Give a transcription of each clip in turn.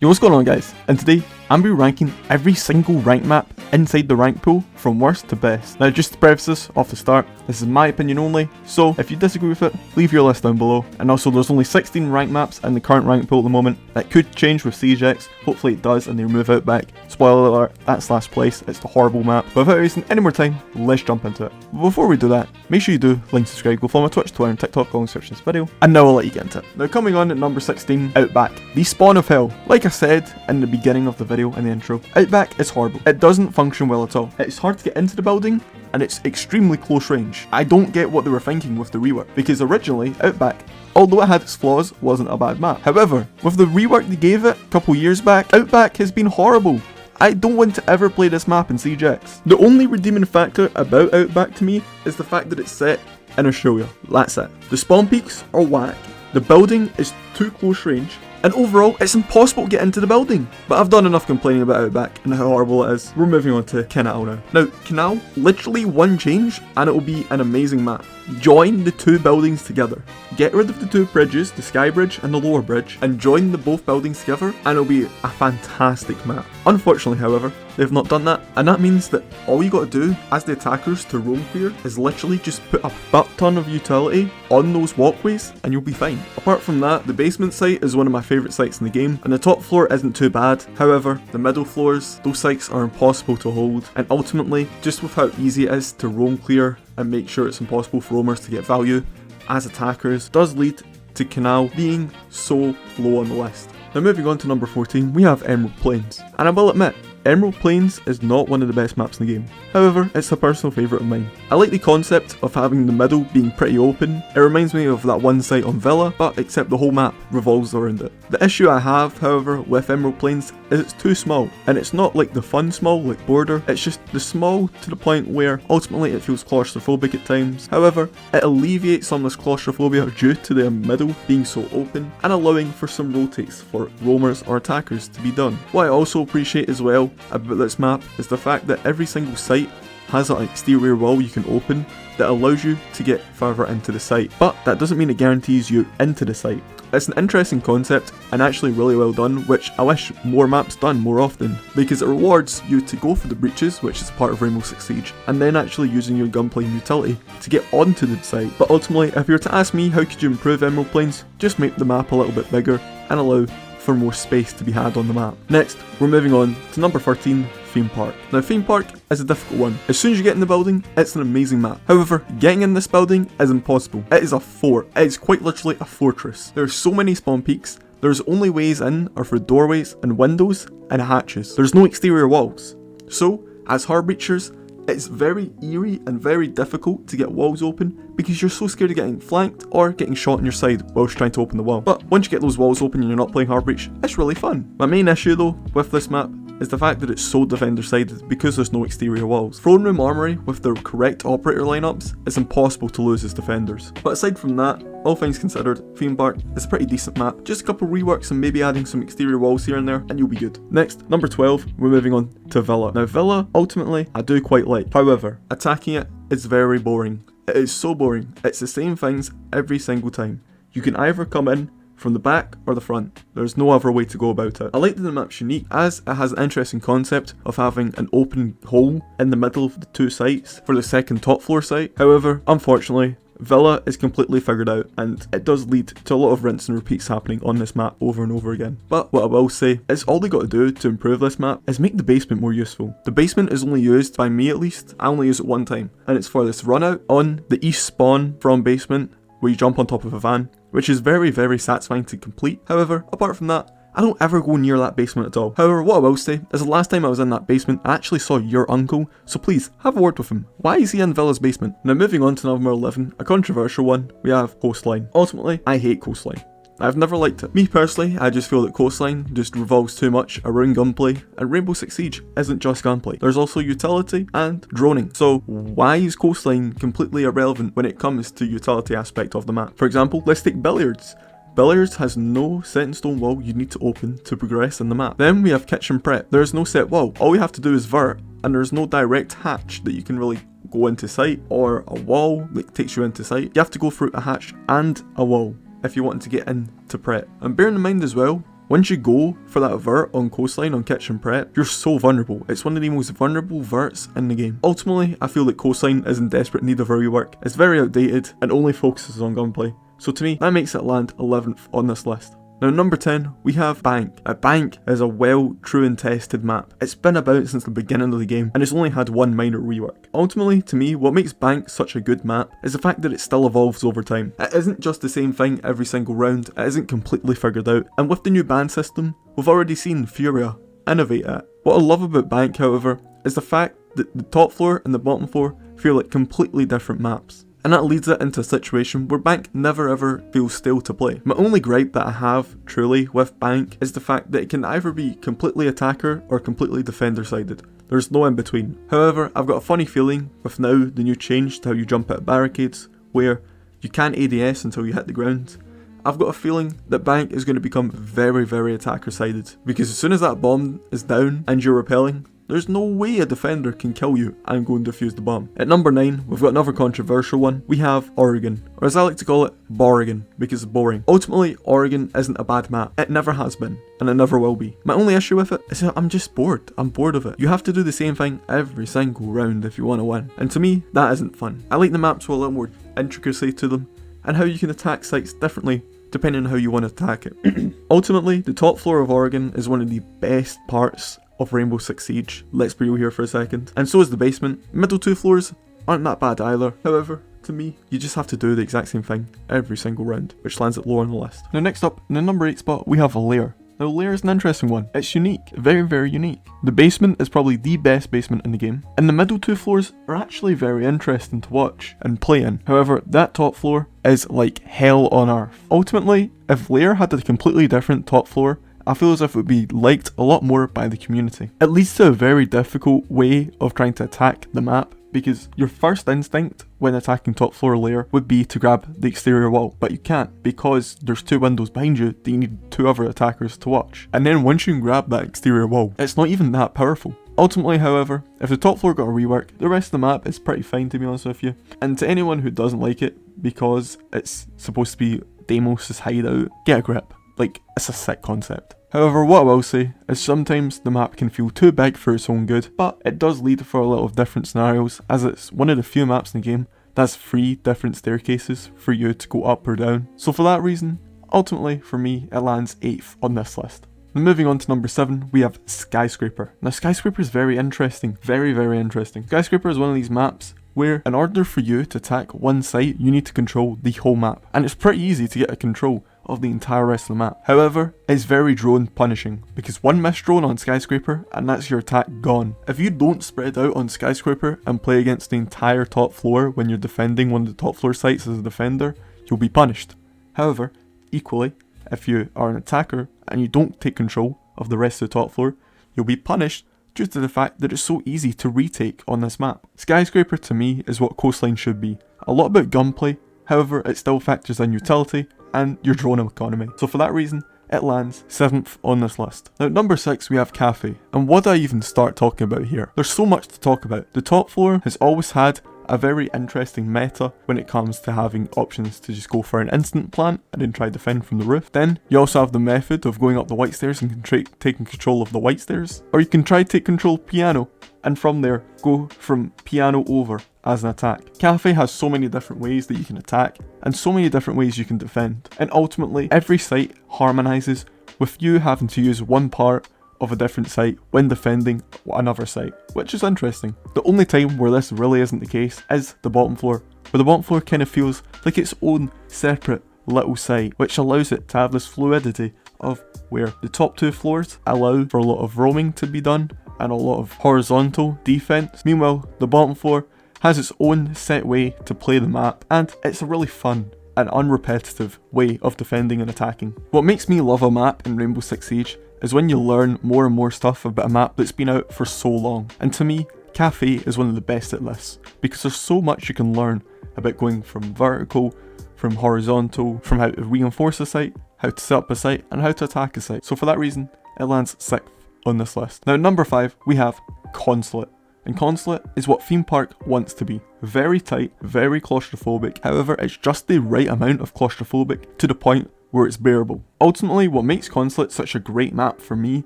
Yo, what's going on guys? And today, I'm going to be ranking every single rank map inside the rank pool from worst to best. Now just to preface this off the start, this is my opinion only, so if you disagree with it, leave your list down below. And also there's only 16 rank maps in the current rank pool at the moment. That could change with SiegeX, hopefully it does and they remove Outback. Spoiler alert, that's last place, it's the horrible map. But without wasting any more time, let's jump into it. But before we do that, make sure you do like, subscribe, go follow my Twitch, Twitter and TikTok along the description of this video. And now I'll let you get into it. Now coming on at number 16, Outback. The spawn of hell. Like I said in the beginning of the video in the intro, Outback is horrible. It doesn't function well at all. It's hard to get into the building and it's extremely close range. I don't get what they were thinking with the rework, because originally Outback, although it had its flaws, wasn't a bad map. However, with the rework they gave it a couple years back, Outback has been horrible. I don't want to ever play this map in SiegeX. The only redeeming factor about Outback to me is the fact that it's set in Australia. That's it. The spawn peaks are whack, the building is too close range, and overall, it's impossible to get into the building. But I've done enough complaining about Outback and how horrible it is. We're moving on to Canal now. Now, Canal, literally one change and it will be an amazing map. Join the two buildings together. Get rid of the two bridges, the sky bridge and the lower bridge, and join the both buildings together and it'll be a fantastic map. Unfortunately, however, they've not done that, and that means that all you gotta do as the attackers to roam clear is literally just put a butt ton of utility on those walkways and you'll be fine. Apart from that, the basement site is one of my favourite sites in the game, and the top floor isn't too bad. However, the middle floors, those sites are impossible to hold, and ultimately, just with how easy it is to roam clear and make sure it's impossible for roamers to get value as attackers, does lead to Canal being so low on the list. Now moving on to number 14, we have Emerald Plains, and I will admit, Emerald Plains is not one of the best maps in the game. However, it's a personal favourite of mine. I like the concept of having the middle being pretty open. It reminds me of that one site on Villa, but except the whole map revolves around it. The issue I have, however, with Emerald Plains is it's too small, and it's not like the fun small like Border, it's just the small to the point where ultimately it feels claustrophobic at times. However, it alleviates some of this claustrophobia due to the middle being so open and allowing for some rotates for roamers or attackers to be done. What I also appreciate as well about this map is the fact that every single site has an exterior wall you can open that allows you to get further into the site, but that doesn't mean it guarantees you into the site. It's an interesting concept and actually really well done, which I wish more maps done more often, because it rewards you to go for the breaches, which is part of Rainbow Six Siege, and then actually using your gunplay utility to get onto the site. But ultimately, if you were to ask me how could you improve Emerald Plains, just make the map a little bit bigger and allow for more space to be had on the map. Next, we're moving on to number 13, Theme Park. Now Theme Park is a difficult one. As soon as you get in the building, it's an amazing map. However, getting in this building is impossible. It is a fort. It is quite literally a fortress. There are so many spawn peaks. There's only ways in are for doorways and windows and hatches. There's no exterior walls. So, as hard breachers, it's very eerie and very difficult to get walls open because you're so scared of getting flanked or getting shot on your side whilst trying to open the wall. But once you get those walls open and you're not playing hard breach, it's really fun. My main issue though with this map is the fact that it's so defender sided because there's no exterior walls. Throne Room Armory with the correct operator lineups is impossible to lose as defenders. But aside from that, all things considered, Theme Park is a pretty decent map. Just a couple reworks and maybe adding some exterior walls here and there and you'll be good. Next, number 12, we're moving on to Villa. Now Villa, ultimately, I do quite like. However, attacking it is very boring. It is so boring. It's the same things every single time. You can either come in from the back or the front. There's no other way to go about it. I like that the map's unique as it has an interesting concept of having an open hole in the middle of the two sites for the second top floor site. However, unfortunately, Villa is completely figured out and it does lead to a lot of rinse and repeats happening on this map over and over again. But what I will say is all they got to do to improve this map is make the basement more useful. The basement is only used, by me at least, I only use it one time, and it's for this run out on the east spawn from basement where you jump on top of a van, which is very, very satisfying to complete. However, apart from that, I don't ever go near that basement at all. However, what I will say is the last time I was in that basement, I actually saw your uncle, so please, have a word with him. Why is he in Villa's basement? Now moving on to number 11, a controversial one, we have Coastline. Ultimately, I hate Coastline. I've never liked it. Me personally, I just feel that Coastline just revolves too much around gunplay, and Rainbow Six Siege isn't just gunplay. There's also utility and droning. So why is Coastline completely irrelevant when it comes to utility aspect of the map? For example, let's take Billiards. Billiards has no set in stone wall you need to open to progress in the map. Then we have Kitchen Prep. There is no set wall. All you have to do is vert, and there's no direct hatch that you can really go into sight, or a wall that takes you into sight. You have to go through a hatch and a wall if you want to get into prep. And bearing in mind as well, once you go for that vert on Coastline on Kitchen Prep, you're so vulnerable. It's one of the most vulnerable verts in the game. Ultimately, I feel that Coastline is in desperate need of a rework. It's very outdated and only focuses on gunplay. So to me, that makes it land 11th on this list. Now number 10, we have Bank. Bank is a well, true and tested map. It's been about since the beginning of the game and it's only had one minor rework. Ultimately, to me, what makes Bank such a good map is the fact that it still evolves over time. It isn't just the same thing every single round, it isn't completely figured out, and with the new ban system, we've already seen Furia innovate it. What I love about Bank, however, is the fact that the top floor and the bottom floor feel like completely different maps. And that leads it into a situation where Bank never ever feels stale to play. My only gripe that I have, truly, with Bank is the fact that it can either be completely attacker or completely defender sided. There's no in between. However, I've got a funny feeling with now the new change to how you jump out of barricades, where you can't ADS until you hit the ground. I've got a feeling that Bank is going to become very, very attacker sided, because as soon as that bomb is down and you're repelling, there's no way a defender can kill you and go and defuse the bomb. At number 9, we've got another controversial one. We have Oregon, or as I like to call it, Borrigan, because it's boring. Ultimately, Oregon isn't a bad map. It never has been, and it never will be. My only issue with it is that I'm just bored. I'm bored of it. You have to do the same thing every single round if you want to win. And to me, that isn't fun. I like the maps with a little more intricacy to them, and how you can attack sites differently depending on how you want to attack it. Ultimately, the top floor of Oregon is one of the best parts of Rainbow Six Siege. Let's be real here for a second. And so is the basement. Middle 2 floors aren't that bad either. However, to me, you just have to do the exact same thing every single round, which lands it lower on the list. Now next up, in the number 8 spot, we have a Lair. Now Lair is an interesting one. It's unique, very, very unique. The basement is probably the best basement in the game, and the middle 2 floors are actually very interesting to watch and play in. However, that top floor is like hell on earth. Ultimately, if Lair had a completely different top floor, I feel as if it would be liked a lot more by the community. It leads to a very difficult way of trying to attack the map, because your first instinct when attacking top floor Lair would be to grab the exterior wall, but you can't, because there's 2 windows behind you that you need 2 other attackers to watch. And then once you can grab that exterior wall, it's not even that powerful. Ultimately, however, if the top floor got a rework, the rest of the map is pretty fine, to be honest with you. And to anyone who doesn't like it because it's supposed to be Deimos' hideout, get a grip. Like, it's a sick concept. However, what I will say is sometimes the map can feel too big for its own good, but it does lead for a lot of different scenarios, as it's one of the few maps in the game that's 3 different staircases for you to go up or down. So for that reason, ultimately for me, it lands 8th on this list. Now moving on to number 7, we have Skyscraper. Now Skyscraper is very interesting, very, very interesting. Skyscraper is one of these maps where in order for you to attack one site, you need to control the whole map. And it's pretty easy to get a control of the entire rest of the map. However, it's very drone punishing, because one missed drone on Skyscraper and that's your attack gone. If you don't spread out on Skyscraper and play against the entire top floor when you're defending one of the top floor sites as a defender, you'll be punished. However, equally, if you are an attacker and you don't take control of the rest of the top floor, you'll be punished due to the fact that it's so easy to retake on this map. Skyscraper to me is what Coastline should be. A lot about gunplay, however it still factors in utility and your drone economy. So for that reason, it lands 7th on this list. Now at number 6 we have Cafe, and what do I even start talking about here? There's so much to talk about. The top floor has always had a very interesting meta when it comes to having options to just go for an instant plant and then try to defend from the roof. Then you also have the method of going up the white stairs and taking control of the white stairs, or you can try to take control of piano and from there go from piano over as an attack. Cafe has so many different ways that you can attack and so many different ways you can defend, and ultimately every site harmonizes with you having to use one part of a different site when defending another site, which is interesting. The only time where this really isn't the case is the bottom floor, where the bottom floor kind of feels like its own separate little site, which allows it to have this fluidity of where the top 2 floors allow for a lot of roaming to be done and a lot of horizontal defense. Meanwhile, the bottom floor has its own set way to play the map, and it's a really fun and unrepetitive way of defending and attacking. What makes me love a map in Rainbow Six Siege is when you learn more and more stuff about a map that's been out for so long. And to me, Cafe is one of the best at this, because there's so much you can learn about going from vertical, from horizontal, from how to reinforce a site, how to set up a site, and how to attack a site. So for that reason, it lands 6th on this list. Now at number 5, we have Consulate. And Consulate is what Theme Park wants to be. Very tight, very claustrophobic, however it's just the right amount of claustrophobic to the point where it's bearable. Ultimately, what makes Consulate such a great map for me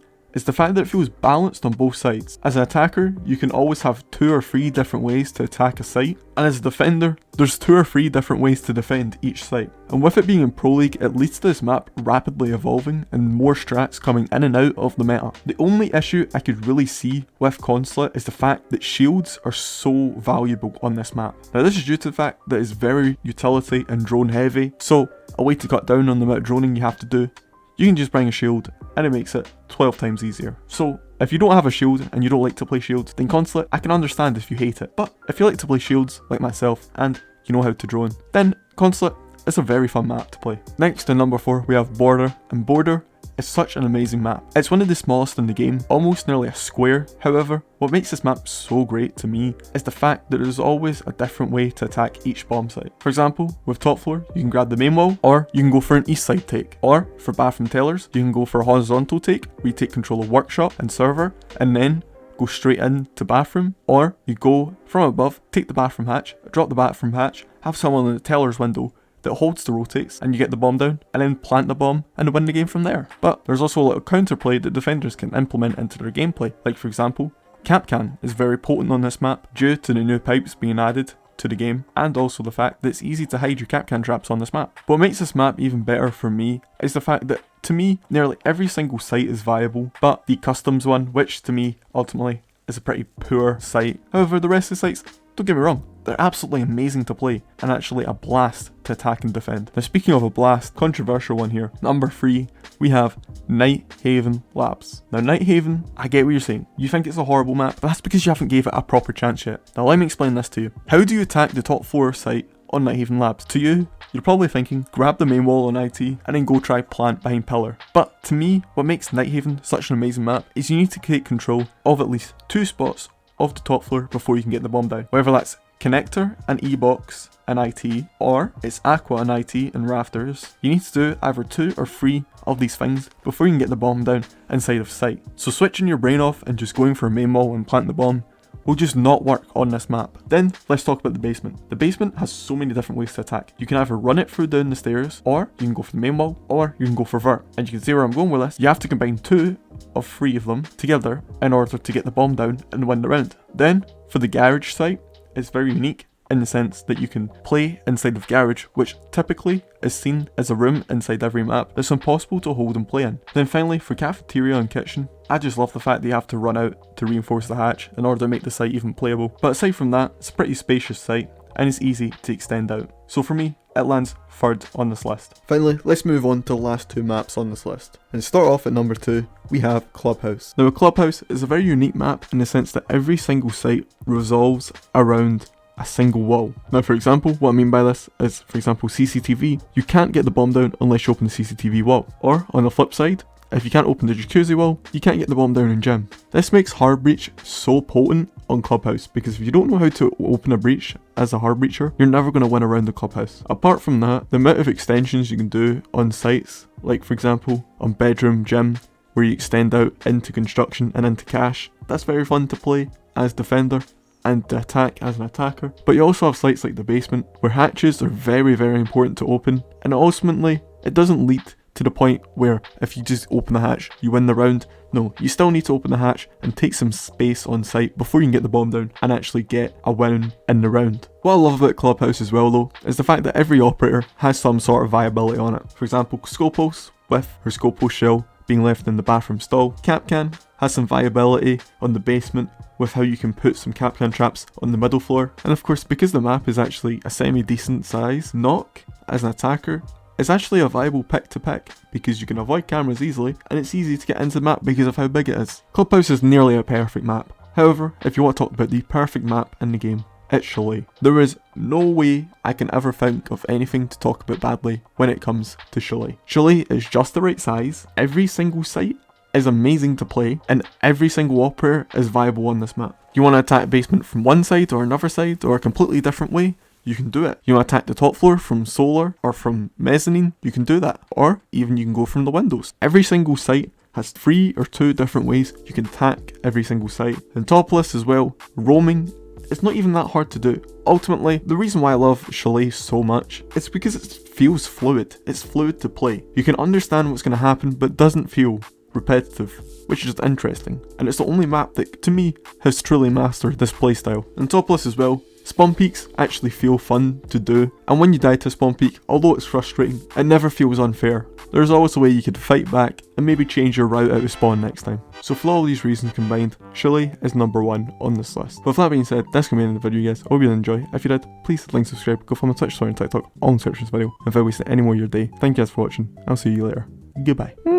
is the fact that it feels balanced on both sides. As an attacker, you can always have 2 or 3 different ways to attack a site, and as a defender, there's 2 or 3 different ways to defend each site. And with it being in Pro League, it leads to this map rapidly evolving and more strats coming in and out of the meta. The only issue I could really see with Consulate is the fact that shields are so valuable on this map. Now this is due to the fact that it's very utility and drone heavy, so a way to cut down on the amount of droning you have to do, you can just bring a shield and it makes it 12 times easier. So if you don't have a shield and you don't like to play shields, then Consulate, I can understand if you hate it. But if you like to play shields like myself and you know how to drone, then Consulate is a very fun map to play. Next in number 4 we have Border, and Border is such an amazing map. It's one of the smallest in the game, almost nearly a square. However, what makes this map so great to me is the fact that there's always a different way to attack each bomb site. For example, with top floor, you can grab the main wall, or you can go for an east side take. Or for bathroom tellers, you can go for a horizontal take, where you take control of workshop and server, and then go straight into bathroom. Or you go from above, take the bathroom hatch, drop the bathroom hatch, have someone in the teller's window that holds the rotates, and you get the bomb down, and then plant the bomb and win the game from there. But there's also a little counterplay that defenders can implement into their gameplay. Like for example, Capcan is very potent on this map due to the new pipes being added to the game, and also the fact that it's easy to hide your Capcan traps on this map. But what makes this map even better for me is the fact that, to me, nearly every single site is viable, but the customs one, which to me, ultimately, is a pretty poor site. However, the rest of the sites, don't get me wrong, they're absolutely amazing to play and actually a blast to attack and defend. Now speaking of a blast, controversial one here, number 3, we have Nighthaven Labs. Now Nighthaven, I get what you're saying. You think it's a horrible map, but that's because you haven't gave it a proper chance yet. Now let me explain this to you. How do you attack the top floor site on Nighthaven Labs? To you, you're probably thinking, grab the main wall on IT and then go try plant behind pillar. But to me, what makes Nighthaven such an amazing map is you need to take control of at least 2 spots of the top floor before you can get the bomb down. Whether that's connector and E-box and IT, or it's aqua and IT and rafters, you need to do either 2 or 3 of these things before you can get the bomb down inside of sight. So switching your brain off and just going for a main wall and plant the bomb will just not work on this map. Then let's talk about the basement. The basement has so many different ways to attack. You can either run it through down the stairs, or you can go for the main wall, or you can go for vert. And you can see where I'm going with this. You have to combine 2 of 3 of them together in order to get the bomb down and win the round. Then for the garage site, it's very unique in the sense that you can play inside of garage, which typically is seen as a room inside every map that's impossible to hold and play in. Then finally, for cafeteria and kitchen, I just love the fact that you have to run out to reinforce the hatch in order to make the site even playable. But aside from that, it's a pretty spacious site and it's easy to extend out. So for me, it lands 3rd on this list. Finally, let's move on to the last 2 maps on this list. And to start off at number 2, we have Clubhouse. Now, Clubhouse is a very unique map in the sense that every single site revolves around a single wall. Now, for example, what I mean by this is, for example, CCTV. You can't get the bomb down unless you open the CCTV wall. Or, on the flip side, if you can't open the jacuzzi wall, you can't get the bomb down in gym. This makes hard breach so potent on Clubhouse, because if you don't know how to open a breach as a hard breacher, you're never going to win around the Clubhouse. Apart from that, the amount of extensions you can do on sites, like for example on bedroom, gym, where you extend out into construction and into cash, that's very fun to play as defender and to attack as an attacker. But you also have sites like the basement, where hatches are very, very important to open, and ultimately it doesn't lead to the point where if you just open the hatch, you win the round. No, you still need to open the hatch and take some space on site before you can get the bomb down and actually get a win in the round. What I love about Clubhouse as well though, is the fact that every operator has some sort of viability on it. For example, Scopos, with her Scopos shell being left in the bathroom stall. Capcan has some viability on the basement with how you can put some Capcan traps on the middle floor. And of course, because the map is actually a semi-decent size, Knock, as an attacker, is actually a viable pick to pick because you can avoid cameras easily and it's easy to get into the map because of how big it is. Clubhouse is nearly a perfect map. However, if you want to talk about the perfect map in the game, it's Chalet. There is no way I can ever think of anything to talk about badly when it comes to Chalet. Chalet is just the right size, every single site is amazing to play, and every single operator is viable on this map. You want to attack basement from one side or another side or a completely different way? You can do it. You want to attack the top floor from solar or from mezzanine? You can do that. Or even you can go from the windows. Every single site has 3 or 2 different ways you can attack every single site. And top list as well, roaming it's not even that hard to do. Ultimately, the reason why I love Chalet so much is because it feels fluid. It's fluid to play. You can understand what's going to happen, but it doesn't feel repetitive, which is just interesting. And it's the only map that, to me, has truly mastered this playstyle. And topless as well, spawn peaks actually feel fun to do, and when you die to a spawn peak, although it's frustrating, it never feels unfair. There's always a way you could fight back and maybe change your route out of spawn next time. So for all these reasons combined, Chalet is number 1 on this list. But with that being said, that's going to be the end of the video, guys. I hope you enjoy. If you did, please hit like, subscribe, go follow my Twitch, Twitter and TikTok, all in the description of this video. And if I wasted any more of your day, thank you guys for watching. I'll see you later. Goodbye.